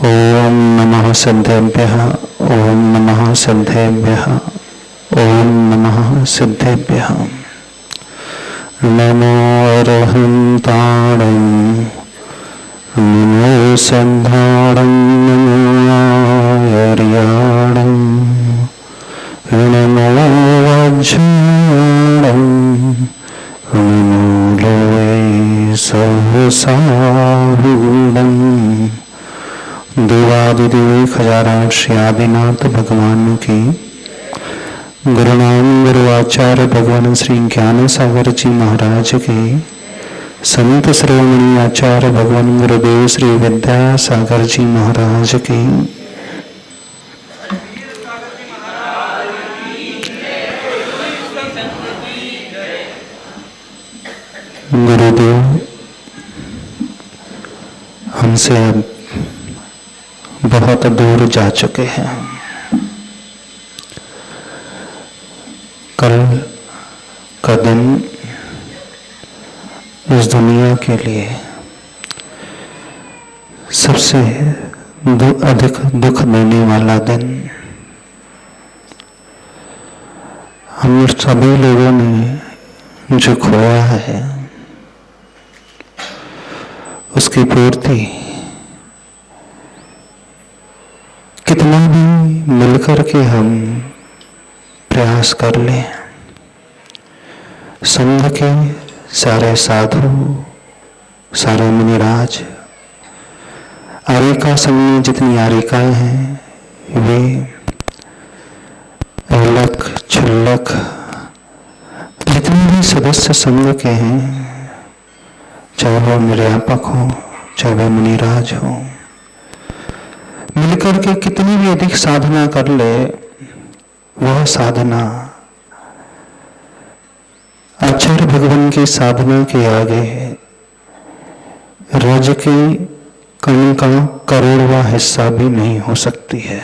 ओम नमः सिद्धेभ्यः। ओम नमः सिद्धेभ्यः। ओम नमः सिद्धेभ्यः। नमो अरहन्ताणं नमो सिद्धाणं नमो आर्याणं नमो वज्राणं नमो लोये सहसाहूणं। देवादिदेव खजाराम श्री आदिनाथ भगवान की, गुरुनाम गुरुआचार्य भगवान श्री ज्ञान सागर जी महाराज के, संत श्रोमणी आचार्य भगवान गुरुदेव श्री विद्या सागर जी महाराज के, गुरुदेव हमसे अब बहुत दूर जा चुके हैं। कल का दिन इस दुनिया के लिए सबसे अधिक दुख देने वाला दिन। हम सभी लोगों ने जो खोया है उसकी पूर्ति कितना भी मिलकर के हम प्रयास कर लें, संघ के सारे साधु, सारे मुनिराज, आरिका संघ में जितनी आरिकाएं हैं वे अलग छुल्लक जितने भी सदस्य संघ के हैं, चाहे वो निर्यापक हो चाहे वो मुनिराज हो, मिलकर के कितनी भी अधिक साधना कर ले, वह साधना आचार्य भगवान की साधना के आगे रज के कण का करोड़वां हिस्सा भी नहीं हो सकती है।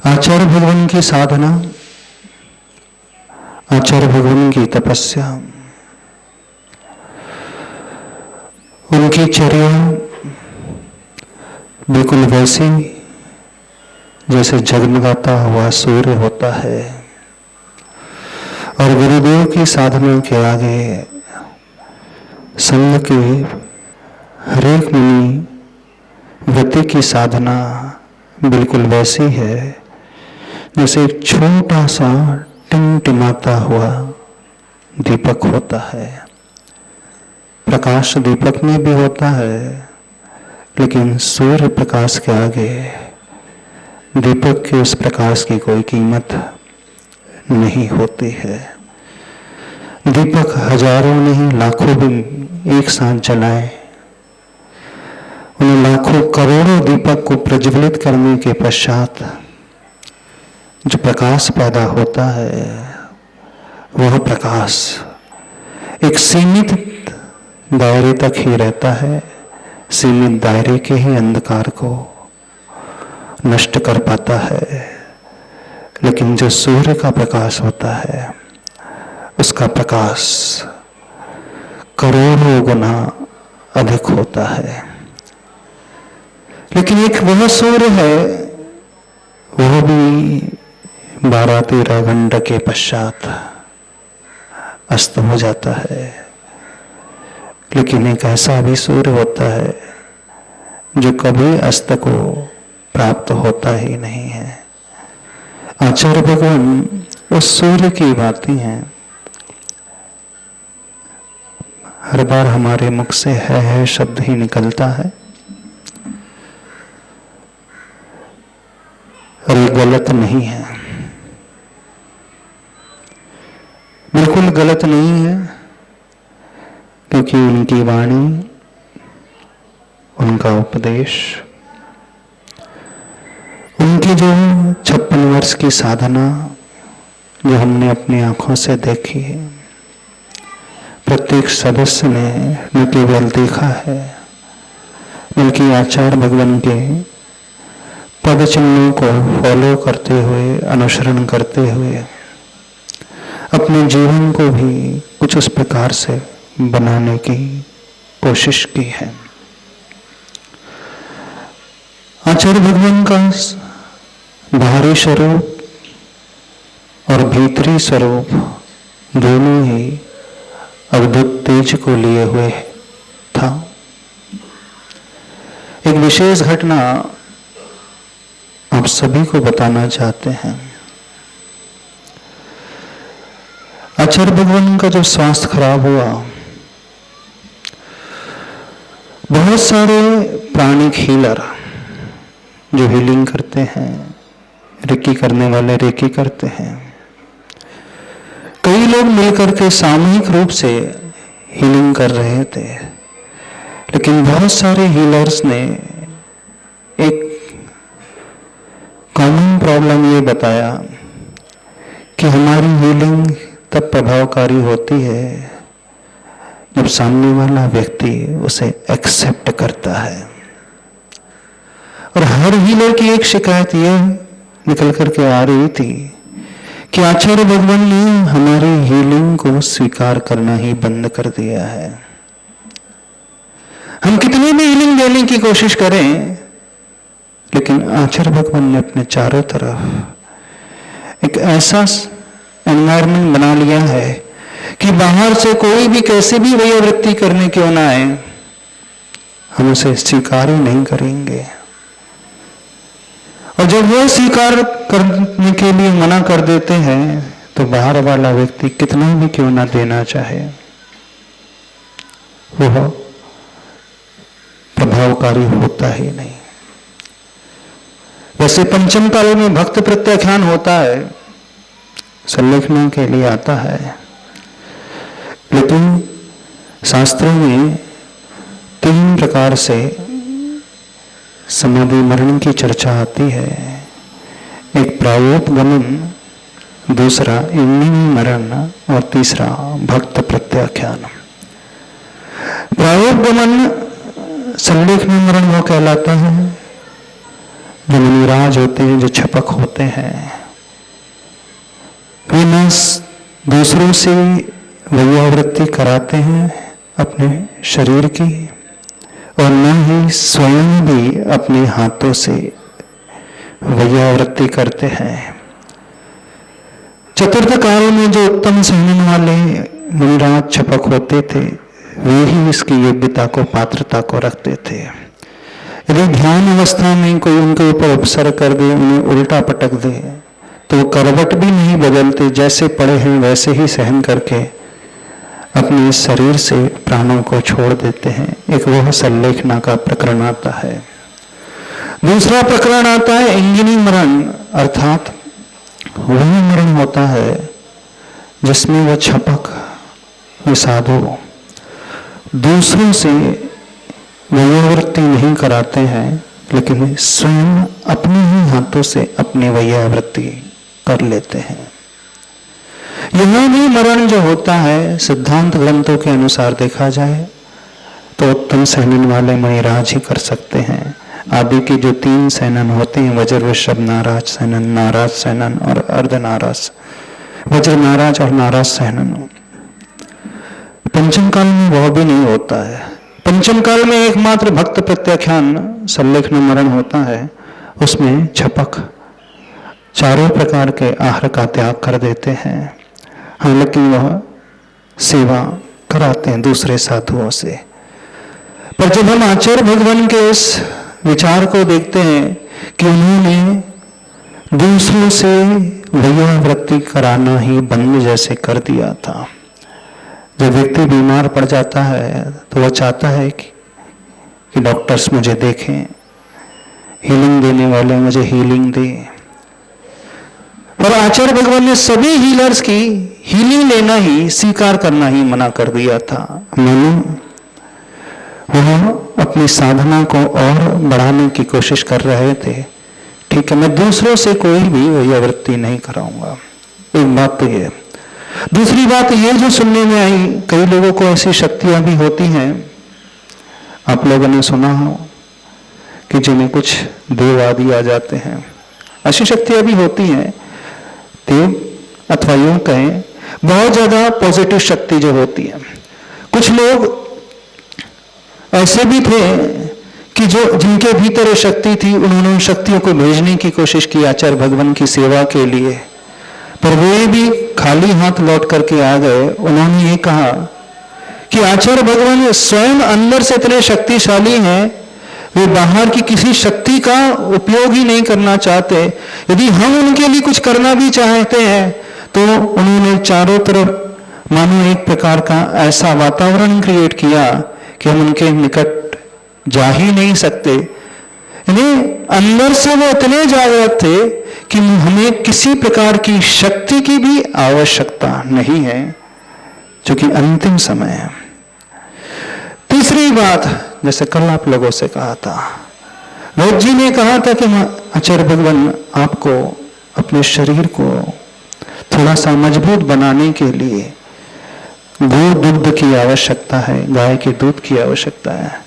आचार्य भगवान की साधना, आचार्य भगवान की तपस्या, उनकी चर्या बिल्कुल वैसे जैसे जगमगाता हुआ सूर्य होता है, और गुरुदेव की साधना के आगे संघ के हरेक मुनि व्यक्ति की साधना बिल्कुल वैसी है जैसे एक छोटा सा टिमटिमाता हुआ दीपक होता है। प्रकाश दीपक में भी होता है, लेकिन सूर्य प्रकाश के आगे दीपक के उस प्रकाश की कोई कीमत नहीं होती है। दीपक हजारों नहीं लाखों भी एक साथ जलाए, उन्हें लाखों करोड़ों दीपक को प्रज्वलित करने के पश्चात जो प्रकाश पैदा होता है, वह प्रकाश एक सीमित दायरे तक ही रहता है, सीमित दायरे के ही अंधकार को नष्ट कर पाता है। लेकिन जो सूर्य का प्रकाश होता है, उसका प्रकाश करोड़ों गुना अधिक होता है। लेकिन एक वह सूर्य है, वह भी 12-13 घंटे के पश्चात अस्त हो जाता है। लेकिन एक ऐसा भी सूर्य होता है जो कभी अस्त को प्राप्त होता ही नहीं है। आचार्य भगवान उस सूर्य की बातें हैं। हर बार हमारे मुख से है शब्द ही निकलता है, और ये गलत नहीं है, बिल्कुल गलत नहीं है, क्योंकि उनकी वाणी, उनका उपदेश, उनकी जो 56 वर्ष की साधना जो हमने अपनी आंखों से देखी है, प्रत्येक सदस्य ने न केवल देखा है बल्कि आचार्य भगवान के पद चिन्हों को फॉलो करते हुए, अनुसरण करते हुए अपने जीवन को भी कुछ उस प्रकार से बनाने की कोशिश की है। आचार्य भगवान का बाहरी स्वरूप और भीतरी स्वरूप दोनों ही अद्भुत तेज को लिए हुए था। एक विशेष घटना आप सभी को बताना चाहते हैं। आचार्य भगवान का जब स्वास्थ्य खराब हुआ, बहुत सारे प्राणिक हीलर जो हीलिंग करते हैं, रेकी करने वाले रेकी करते हैं, कई लोग मिलकर के सामूहिक रूप से हीलिंग कर रहे थे। लेकिन बहुत सारे हीलर्स ने एक कॉमन प्रॉब्लम ये बताया कि हमारी हीलिंग तब प्रभावकारी होती है जब सामने वाला व्यक्ति उसे एक्सेप्ट करता है। और हर हीलर की एक शिकायत ये निकल करके आ रही थी कि आचार्य भगवान ने हमारी हीलिंग को स्वीकार करना ही बंद कर दिया है। हम कितनी भी हीलिंग देने की कोशिश करें, लेकिन आचार्य भगवान ने अपने चारों तरफ एक ऐसा एनवायरमेंट बना लिया है कि बाहर से कोई भी कैसे भी वयोवृत्ति करने क्यों ना आए, हम उसे स्वीकार ही नहीं करेंगे। और जब वो स्वीकार करने के लिए मना कर देते हैं तो बाहर वाला व्यक्ति कितना भी क्यों ना देना चाहे, वह प्रभावकारी होता ही नहीं। वैसे पंचम काल में भक्त प्रत्याख्यान होता है, संलेखना के लिए आता है, लेकिन शास्त्रों में 3 प्रकार से समाधि मरण की चर्चा आती है। एक प्रायोपगमन, दूसरा इंद्रिय मरण और तीसरा भक्त प्रत्याख्यान। प्रायोपगमन संलेखना मरण वो कहलाता है जो मुनिराज होते हैं, जो छपक होते हैं, वे न दूसरों से वैयावृत्ति कराते हैं अपने शरीर की, और न ही स्वयं भी अपने हाथों से वैयावृत्ति करते हैं। चतुर्थ काल में जो उत्तम सहन वाले मुनिराज छपक होते थे, वे ही इसकी योग्यता को, पात्रता को रखते थे। यदि ध्यान अवस्था में कोई उनके ऊपर उपसर कर दे, उन्हें उल्टा पटक दे, तो वो करवट भी नहीं बदलते, जैसे पड़े हैं वैसे ही सहन करके अपने शरीर से प्राणों को छोड़ देते हैं। एक वह संलेखना का प्रकरण आता है। दूसरा प्रकरण आता है इंगिनी मरण, अर्थात वह मरण होता है जिसमें वह छपक, वे साधु दूसरों से वैयावृत्ति नहीं कराते हैं, लेकिन स्वयं अपने ही हाथों से अपनी वैयावृत्ति कर लेते हैं। यह भी मरण जो होता है, सिद्धांत ग्रंथों के अनुसार देखा जाए तो उत्तम सहनन वाले मणिराज ही कर सकते हैं। आदि की जो 3 सहनन होते हैं, वज्र वृषभ नाराज सहनन, नाराज सहनन और अर्ध नाराज, वज्र नाराज और नाराज सहनन। पंचम काल में वह भी नहीं होता है। पंचम काल में एकमात्र भक्त प्रत्याख्यान संलेखन मरण होता है। उसमें छपक चारों प्रकार के आहार का त्याग कर देते हैं, हालांकि वह सेवा कराते हैं दूसरे साधुओं से। पर जब हम आचार्य भगवान के इस विचार को देखते हैं कि उन्होंने दूसरों से वैयावृत्ति कराना ही बंद जैसे कर दिया था। जब व्यक्ति बीमार पड़ जाता है तो वह चाहता है कि डॉक्टर्स मुझे देखें, हीलिंग देने वाले मुझे हीलिंग दें। और आचार्य भगवान ने सभी हीलर्स की हीलिंग लेना ही, स्वीकार करना ही मना कर दिया था। मानो वह अपनी साधना को और बढ़ाने की कोशिश कर रहे थे। ठीक है, मैं दूसरों से कोई भी वैयावृत्ति नहीं कराऊंगा। एक बात तो ये। दूसरी बात ये जो सुनने में आई, कई लोगों को ऐसी शक्तियां भी होती हैं, आप लोगों ने सुना हो कि जिन्हें कुछ देव आदि आ जाते हैं। ऐसी शक्तियां भी होती हैं, देव अथवा यूं कहें बहुत ज्यादा पॉजिटिव शक्ति जो होती है। कुछ लोग ऐसे भी थे कि जो जिनके भीतर ये शक्ति थी, उन्होंने उन शक्तियों को भेजने की कोशिश की आचार्य भगवान की सेवा के लिए, पर वे भी खाली हाथ लौट करके आ गए। उन्होंने ये कहा कि आचार्य भगवान स्वयं अंदर से इतने शक्तिशाली हैं, वे बाहर की किसी शक्ति का उपयोग ही नहीं करना चाहते। यदि हम उनके लिए कुछ करना भी चाहते हैं तो उन्होंने चारों तरफ मानो एक प्रकार का ऐसा वातावरण क्रिएट किया कि हम उनके निकट जा ही नहीं सकते। यानी अंदर से वो इतने जागृत थे कि हमें किसी प्रकार की शक्ति की भी आवश्यकता नहीं है, जो कि अंतिम समय है। तीसरी बात, जैसे कल आप लोगों से कहा था, वैद्य जी ने कहा था कि आचार्य भगवान आपको अपने शरीर को थोड़ा सा मजबूत बनाने के लिए दूध की आवश्यकता है, गाय के दूध की आवश्यकता है।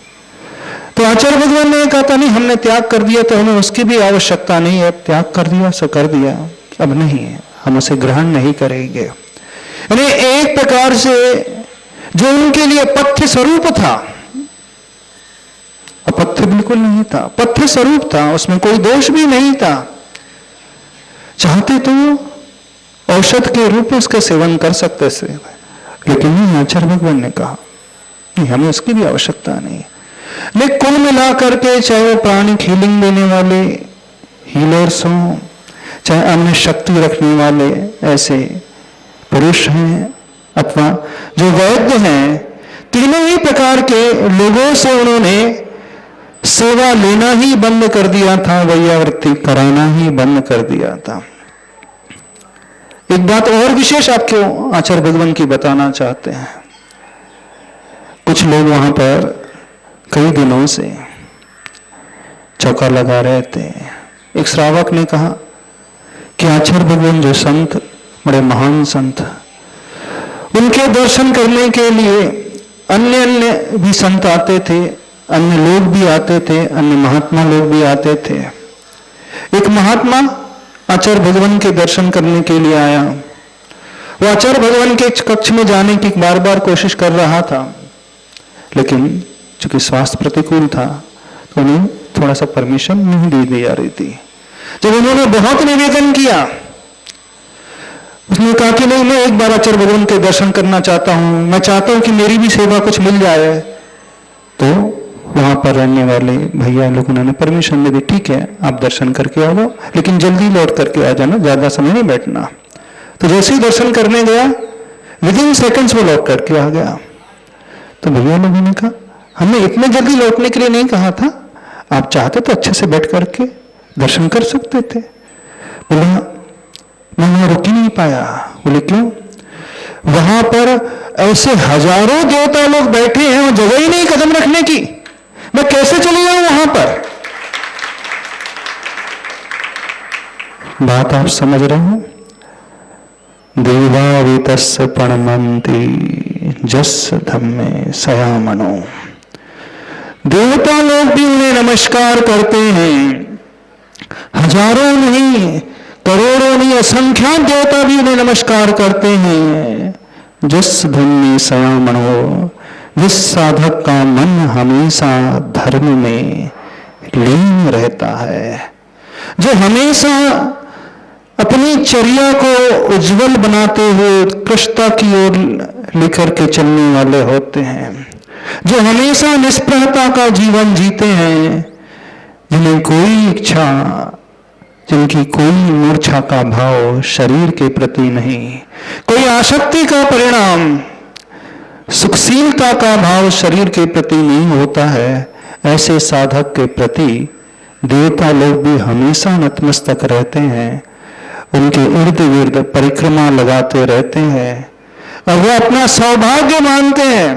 तो आचार्य भगवान ने कहा था नहीं, हमने त्याग कर दिया तो हमें उसकी भी आवश्यकता नहीं है, त्याग कर दिया सो कर दिया, अब नहीं है, हम उसे ग्रहण नहीं करेंगे। यानी एक प्रकार से जो उनके लिए पथ्य स्वरूप था, अपथ्य बिल्कुल नहीं था, पथ्य स्वरूप था, उसमें कोई दोष भी नहीं था। चाहते तो औषध के रूप में उसका सेवन कर सकते थे, लेकिन नहीं, आचार्य भगवान ने कहा नहीं, हमें उसकी भी आवश्यकता नहीं। लेकिन कुल मिला करके चाहे वो प्राणिक हीलिंग देने वाले हीलर्स हों, चाहे अन्य शक्ति रखने वाले ऐसे पुरुष हैं, अथवा जो वैद्य हैं, तीनों ही प्रकार के लोगों से उन्होंने सेवा लेना ही बंद कर दिया था, वैयावृत्ति कराना ही बंद कर दिया था। एक बात और विशेष आपको आचार्य भगवान की बताना चाहते हैं। कुछ लोग वहां पर कई दिनों से चौका लगा रहे थे। एक श्रावक ने कहा कि आचार्य भगवान जो संत, बड़े महान संत, उनके दर्शन करने के लिए अन्य भी संत आते थे, अन्य लोग भी आते थे, अन्य महात्मा लोग भी आते थे। एक महात्मा आचार्य भगवान के दर्शन करने के लिए आया। वो आचार्य भगवान के कक्ष में जाने की बार बार कोशिश कर रहा था, लेकिन चूंकि स्वास्थ्य प्रतिकूल था तो उन्हें थोड़ा सा परमिशन नहीं दी जा रही थी। जब उन्होंने बहुत निवेदन किया, उसने कहा कि नहीं, मैं एक बार आचार्य भगवान के दर्शन करना चाहता हूं, मैं चाहता हूं कि मेरी भी सेवा कुछ मिल जाए। तो वहां पर रहने वाले भैया लोग उन्होंने परमिशन दे दी, ठीक है आप दर्शन करके आओ, लेकिन जल्दी लौट करके आ जाना, ज्यादा समय नहीं बैठना। तो जैसे ही दर्शन करने गया, विदिन सेकंड्स वो लौट करके आ गया। तो भैया लोगों ने कहा हमने इतने जल्दी लौटने के लिए नहीं कहा था, आप चाहते तो अच्छे से बैठ करके दर्शन कर सकते थे। बोला मैं वहां रुक ही नहीं पाया। बोले क्यों? वहां पर ऐसे हजारों देवता लोग बैठे हैं, वो जगह ही नहीं कदम रखने की, मैं कैसे चले जाऊं वहां पर? बात आप समझ रहे हो? देवावितस्य प्रणमन्ति जस धम्मे सयामनो। देवता लोग भी उन्हें नमस्कार करते हैं, हजारों नहीं, करोड़ों नहीं, असंख्यात देवता भी उन्हें नमस्कार करते हैं। जिस धम्मे सयामनो, जिस साधक का मन हमेशा धर्म में लीन रहता है, जो हमेशा अपनी चर्या को उज्जवल बनाते हुए उत्कृष्टता की ओर लेकर के चलने वाले होते हैं, जो हमेशा निष्प्रहता का जीवन जीते हैं, जिन्हें कोई इच्छा, जिनकी कोई मूर्छा का भाव शरीर के प्रति नहीं, कोई आसक्ति का परिणाम, सुखशीलता का भाव शरीर के प्रति नहीं होता है, ऐसे साधक के प्रति देवता लोग भी हमेशा नतमस्तक रहते हैं, उनके इर्द गिर्द परिक्रमा लगाते रहते हैं और वो अपना सौभाग्य मानते हैं।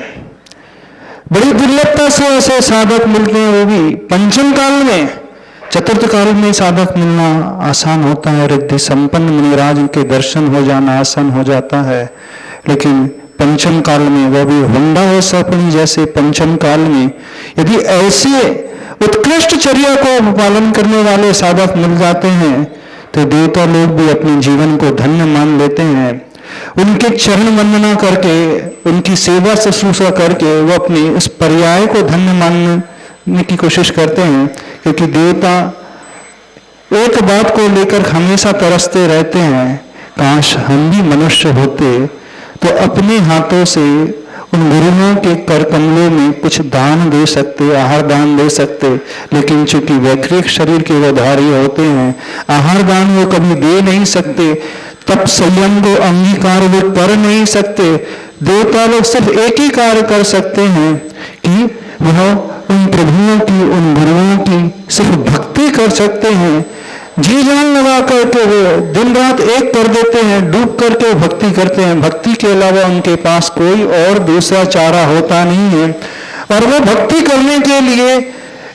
बड़ी दुर्लभता से ऐसे साधक मिलते हैं, वो भी पंचम काल में। चतुर्थ काल में साधक मिलना आसान होता है, रिद्धि संपन्न मुनिराज के दर्शन हो जाना आसान हो जाता है, लेकिन पंचम काल में, वो भी हुंडा हो सपनी जैसे पंचम काल में, यदि ऐसे उत्कृष्ट चर्या को पालन करने वाले साधक मिल जाते हैं तो देवता लोग भी अपने जीवन को धन्य मान लेते हैं। उनके चरण वंदना करके, उनकी सेवा शुश्रूषा करके वो अपने इस पर्याय को धन्य की कोशिश करते हैं, क्योंकि देवता एक बात को लेकर हमेशा तरसते रहते हैं, काश हम भी मनुष्य होते तो अपने हाथों से उन गुरुओं के कर कमलों में कुछ दान दे सकते, आहार दान दे सकते। लेकिन चूंकि वैकृत शरीर के वो धारी होते हैं, आहार दान वो कभी दे नहीं सकते, तब संयम को अंगीकार वो कर नहीं सकते। देवता लोग सिर्फ एक ही कार्य कर सकते हैं कि वह उन प्रभुओं की, उन गुरुओं की सिर्फ भक्ति कर सकते हैं। जी जान लगा करके वो दिन रात एक कर देते हैं, डूब करके भक्ति करते हैं। भक्ति के अलावा उनके पास कोई और दूसरा चारा होता नहीं है। और वो भक्ति करने के लिए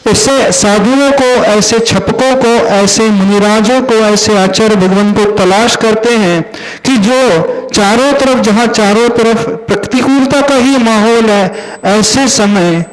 ऐसे साधुओं को, ऐसे छपकों को, ऐसे मुनिराजों को, ऐसे आचार्य भगवान को तलाश करते हैं कि जो चारों तरफ, जहां चारों तरफ प्रतिकूलता का ही माहौल है, ऐसे समय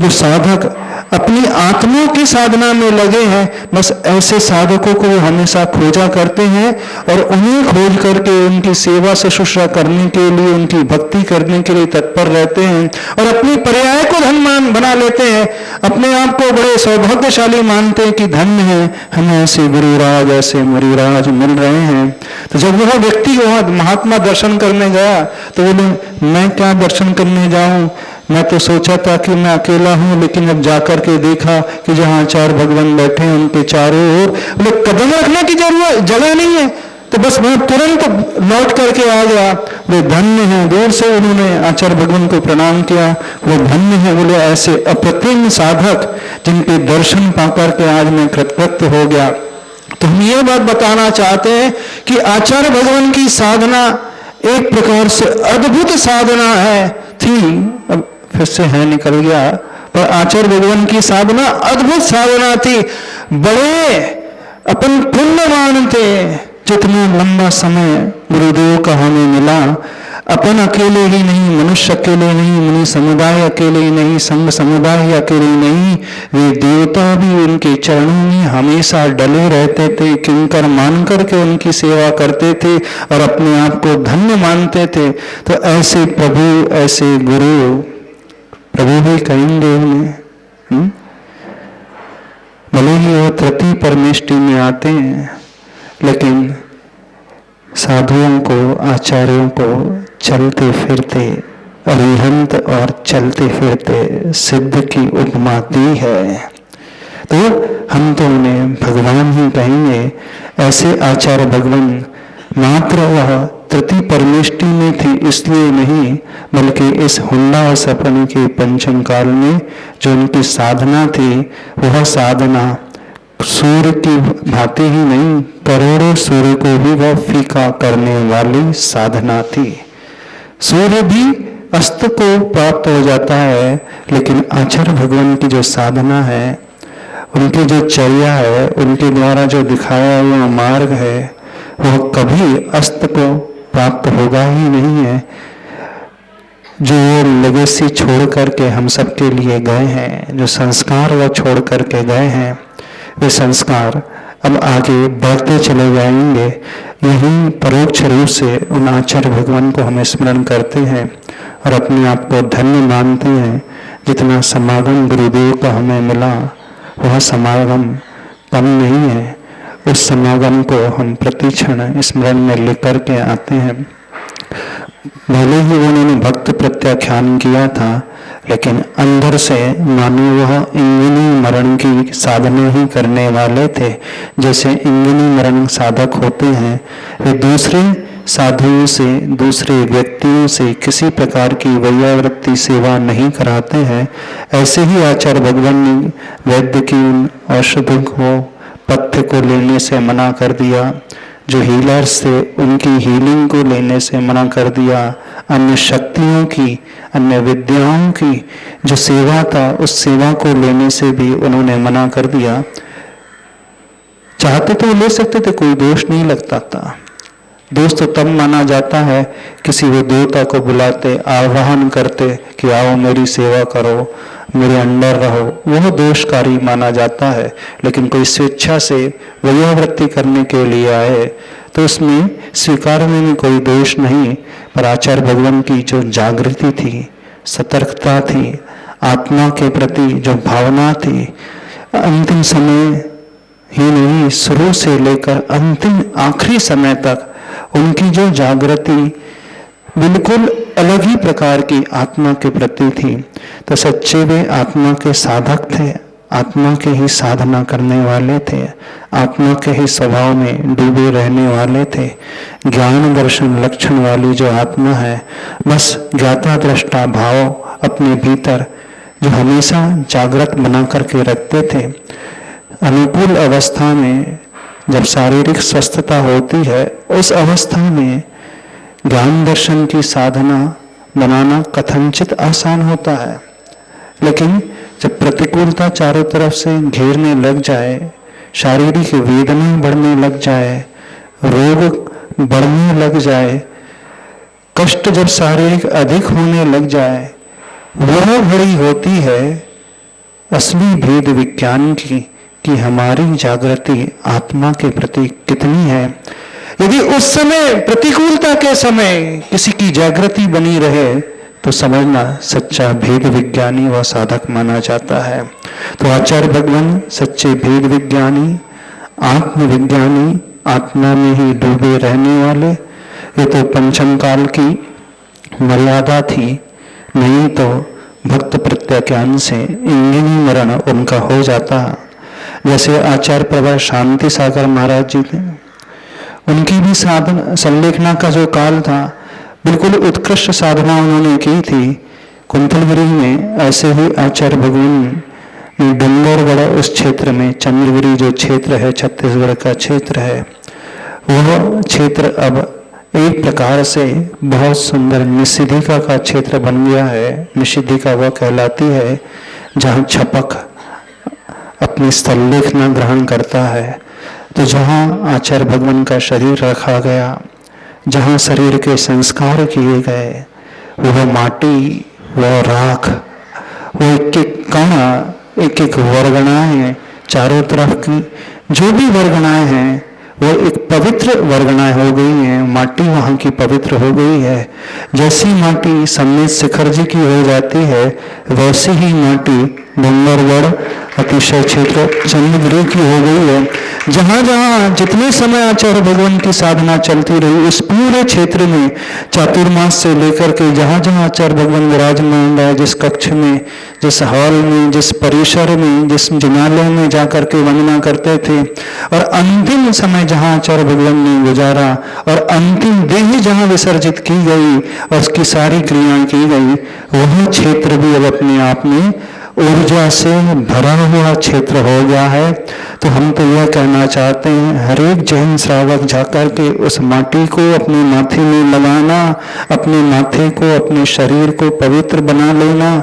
जो साधक अपनी आत्मा की साधना में लगे हैं, बस ऐसे साधकों को वो हमेशा खोजा करते हैं और उन्हें खोज करके उनकी सेवा शुश्रूषा करने के लिए, उनकी भक्ति करने के लिए तत्पर रहते हैं और अपनी पर्याय को धन बना लेते हैं। अपने आप को बड़े सौभाग्यशाली मानते हैं कि धन्य है, हमें ऐसे गुरुराज, ऐसे मुनिराज मिल रहे हैं। तो जब वह व्यक्ति वहां महात्मा दर्शन करने गया तो बोले, मैं क्या दर्शन करने जाऊं, मैं तो सोचा था कि मैं अकेला हूं, लेकिन अब जाकर के देखा कि जहां चार भगवान बैठे हैं उनके चारों ओर बोले कदम रखने की जगह नहीं है। तो बस मैं तुरंत लौट करके आ गया। वे धन्य हैं। दूर से उन्होंने आचार्य भगवान को प्रणाम किया, वो धन्य है। बोले ऐसे अप्रतिम साधक जिनके दर्शन पाकर के आज मैं कृतकृत्य हो गया। तो हम ये बात बताना चाहते हैं कि आचार्य भगवान की साधना एक प्रकार से अद्भुत साधना है थी, अब फिर से है निकल गया, पर आचार्य भगवान की साधना अद्भुत साधना थी। बड़े अपन पुण्यवान थे, जितना लंबा समय गुरुदेव का हमें मिला। अपन अकेले ही नहीं, मनुष्य अकेले नहीं, मुनि समुदाय अकेले ही नहीं, संघ समुदाय अकेले नहीं, वे देवता भी उनके चरणों में हमेशा डले रहते थे, किंकर मान करके उनकी सेवा करते थे और अपने आप को धन्य मानते थे। तो ऐसे प्रभु, ऐसे गुरु, प्रभु भी कहेंगे उन्हें, भले ही वो तृतीय परमेष्टि में आते हैं, लेकिन साधुओं को, आचार्यों को चलते फिरते अरिहंत और चलते फिरते सिद्ध की उपमा दी है। तो हम तो उन्हें भगवान ही कहेंगे। ऐसे आचार्य भगवान मात्र वह तृतीय परमेष्टि में थी इसलिए नहीं, बल्कि इस हुंडा और सपन के पंचम काल में जो उनकी साधना थी, वह साधना सूर्य की भांति ही नहीं, करोड़ों सूर्य को भी वह फीका करने वाली साधना थी। सूर्य भी अस्त को प्राप्त हो जाता है, लेकिन आचार्य भगवान की जो साधना है, उनकी जो चर्या है, उनके द्वारा जो दिखाया हुआ मार्ग है, वह कभी अस्त को प्राप्त होगा ही नहीं है। जो लेगेसी छोड़ करके हम सबके लिए गए हैं, जो संस्कार वह छोड़ करके गए हैं, वे संस्कार अब आगे बढ़ते चले जाएंगे। यही परोक्ष रूप से उन आचार्य भगवान को हम स्मरण करते हैं और अपने आप को धन्य मानते हैं। जितना समागम गुरुदेव का हमें मिला, वह समागम कम नहीं है। उस समागम को हम प्रतिक्षण स्मरण में लेकर के आते हैं। भले ही उन्होंने भक्त प्रत्याख्यान किया था, लेकिन अंदर से मानो वह इंगिनी मरण की साधना ही करने वाले थे। जैसे इंगिनी मरण साधक होते हैं, वे दूसरे साधुओं से, दूसरे व्यक्तियों से किसी प्रकार की वैयावृत्ति सेवा नहीं कराते हैं। ऐसे ही आचार्य भगवान ने वैद्य की उन औषधों को, पथ्य को लेने से मना कर दिया, जो हीलर्स थे उनकी हीलिंग को लेने से मना कर दिया, अन्य शक्तियों की, अन्य विद्याओं की जो सेवा था, उस सेवा को लेने से भी उन्होंने मना कर दिया। चाहते तो ले सकते थे, कोई दोष नहीं लगता था। दोष तो तब माना जाता है किसी वो देवता को बुलाते, आह्वान करते कि आओ मेरी सेवा करो, मेरे अंडर रहो, वह दोषकारी माना जाता है। लेकिन कोई स्वेच्छा से वैयावृत्ति करने के लिए आए तो उसमें स्वीकारने में कोई दोष नहीं। पर आचार्य भगवान की जो जागृति थी, सतर्कता थी, आत्मा के प्रति जो भावना थी, अंतिम समय ही नहीं, शुरू से लेकर अंतिम आखिरी समय तक उनकी जो जागृति बिल्कुल अलग ही प्रकार की आत्मा के प्रति थी। तो सच्चे वे आत्मा के साधक थे, आत्मा के ही साधना करने वाले थे, आत्मा के ही स्वभाव में डूबे रहने वाले थे। ज्ञान दर्शन लक्षण वाली जो आत्मा है, बस ज्ञाता दृष्टा भाव अपने भीतर जो हमेशा जागृत बना करके रखते थे। अनुकूल अवस्था में जब शारीरिक स्वस्थता होती है, उस अवस्था में ज्ञान दर्शन की साधना बनाना कथनचित आसान होता है। लेकिन जब प्रतिकूलता चारों तरफ से घेरने लग जाए, शारीरिक वेदना बढ़ने लग जाए, रोग बढ़ने लग जाए, कष्ट जब शारीरिक अधिक होने लग जाए, वह घड़ी होती है असली भेद विज्ञान की कि हमारी जागृति आत्मा के प्रति कितनी है। यदि उस समय प्रतिकूलता के समय किसी की जागृति बनी रहे तो समझना सच्चा भेद विज्ञानी व साधक माना जाता है। तो आचार्य भगवान सच्चे भेद विज्ञानी, आत्मविज्ञानी, आत्मा में ही डूबे रहने वाले, ये तो पंचम काल की मर्यादा थी, नहीं तो भक्त प्रत्याख्यान से इंगिनी मरण उनका हो जाता। जैसे आचार्य प्रभा शांति सागर महाराज जी थे, उनकी भी साधना संलेखना का जो काल था, बिल्कुल उत्कृष्ट साधना उन्होंने की थी। कुंतलगिरी में ऐसे ही आचार्य भगवान ने डूंगरगढ़ उस क्षेत्र में, चंद्रगिरी जो क्षेत्र है छत्तीसगढ़ का क्षेत्र है, वह क्षेत्र अब एक प्रकार से बहुत सुंदर निषिद्धिका का क्षेत्र बन गया है। निषिद्धिका वह कहलाती है जहाँ छपक अपनी संलेखना ग्रहण करता है। तो जहाँ आचार्य भगवान का शरीर रखा गया, जहाँ शरीर के संस्कार किए गए, वह माटी, वह राख, वो एक एक कण, एक एक वर्गणाएं, चारों तरफ की जो भी वर्गणाएं हैं वो एक पवित्र वर्गणाएं हो गई हैं। माटी वहाँ की पवित्र हो गई है। जैसी माटी सम्मेत शिखर जी की हो जाती है, वैसी ही माटी डूंगरगढ़ अतिशय क्षेत्र चंद्रगिरी की हो गई है। जहाँ जहाँ जितने समय आचार्य भगवान की साधना चलती रही, उस पूरे क्षेत्र में चातुर्मास से लेकर के जहाँ जहाँ आचार्य भगवान विराजमान रहे, जिस कक्ष में, जिस हॉल में, जिस परिसर में, जिस जिनालय में जाकर के वंदना करते थे, और अंतिम समय जहाँ आचार्य भगवान ने गुजारा और अंतिम देह जहाँ विसर्जित की गई और उसकी सारी क्रियाएं की गई, वह क्षेत्र भी अब अपने आप में ऊर्जा से भरा हुआ क्षेत्र हो गया है। तो हम तो यह कहना चाहते हैं, हर एक जैन श्रावक जाकर के उस माटी को अपने माथे में लगाना, अपने माथे को, अपने शरीर को पवित्र बना लेना,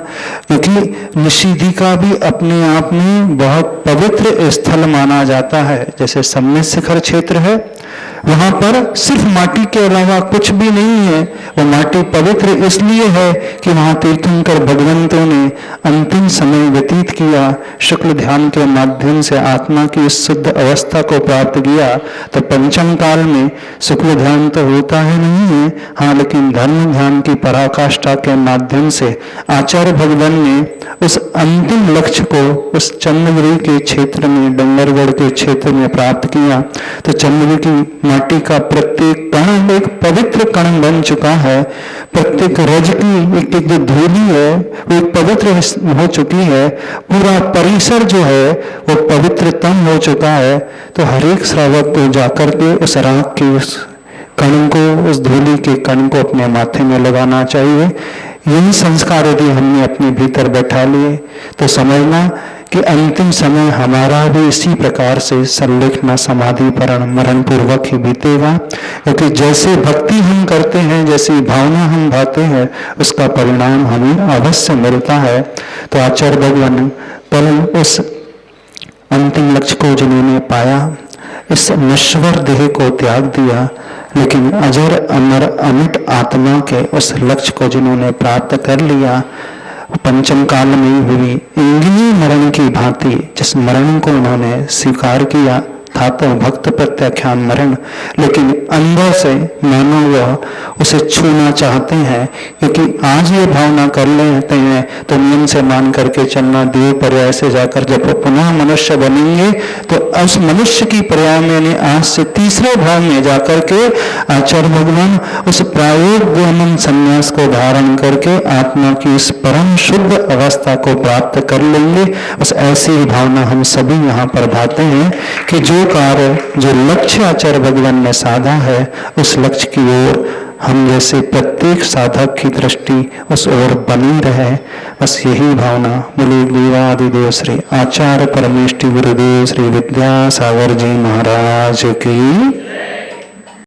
क्योंकि निषिद्धिका भी अपने आप में बहुत पवित्र स्थल माना जाता है। जैसे सम्मेत शिखर क्षेत्र है, वहां पर सिर्फ माटी के अलावा कुछ भी नहीं है। वो माटी पवित्र इसलिए है कि वहां तीर्थंकर भगवंतों ने अंतिम समय व्यतीत किया, शुक्ल ध्यान के माध्यम से आत्मा की इस शुद्ध अवस्था को प्राप्त किया। तो पंचम काल में शुक्ल ध्यान तो होता है नहीं है, हाँ, लेकिन धर्म ध्यान की पराकाष्ठा के माध्यम से आचार्य भगवान ने उस अंतिम लक्ष्य को उस चंद्रगिरी के क्षेत्र में, डूंगरगढ़ के क्षेत्र में प्राप्त किया। तो चंद्रगिरी की माटी का प्रत्येक कण एक पवित्र कण बन चुका है। प्रत्येक रज की एक एक जो धूलि है वो एक पवित्र हो चुकी है। पूरा परिसर जो है वो पवित्रतम हो चुका है। तो हर एक श्रावक को जाकर के उस राख की उस कण को, उस धूलि के कण को अपने माथे में लगाना चाहिए। यही संस्कार यदि हमने अपने भीतर बैठा लिए तो समझना कि अंतिम समय हमारा भी इसी प्रकार से संलेखना समाधिपरण मरण पूर्वक ही बीतेगा। क्योंकि जैसे भक्ति हम करते हैं, जैसी भावना हम भाते हैं, उसका परिणाम हमें अवश्य मिलता है। तो आचार्य भगवान कल उस अंतिम लक्ष्य को जिन्होंने पाया, इस नश्वर देह को त्याग दिया, लेकिन अजर अमर अमिट आत्मा के उस लक्ष्य को जिन्होंने प्राप्त कर लिया, पंचम काल में हुई इंगिनी मरण की भांति जिस मरण को उन्होंने स्वीकार किया, था तो भक्त प्रत्याख्यान मरण, लेकिन अंदर से मानो वह उसे छूना चाहते हैं, क्योंकि आज ये भावना कर लेते हैं तो नियम से मान करके चलना, देव पर्याय से जाकर जब वो पुनः मनुष्य बनेंगे तो उस मनुष्य की पर्याय में यानी आज से तीसरे भाव में जाकर के आचार्य भगवान उस प्रायोगिक संन्यास को धारण करके आत्मा की इस परम शुद्ध अवस्था को प्राप्त कर लेंगे। बस ऐसी ही भावना हम सभी यहाँ पर भाते हैं कि जो कार्य, जो लक्ष्य आचार्य भगवान ने साधा है, उस लक्ष्य की ओर हम जैसे प्रत्येक साधक की दृष्टि उस ओर बनी रहे। बस यही भावना बोले देवादिदेव श्री आचार्य परमेष्टि गुरुदेव श्री विद्यासागर जी महाराज की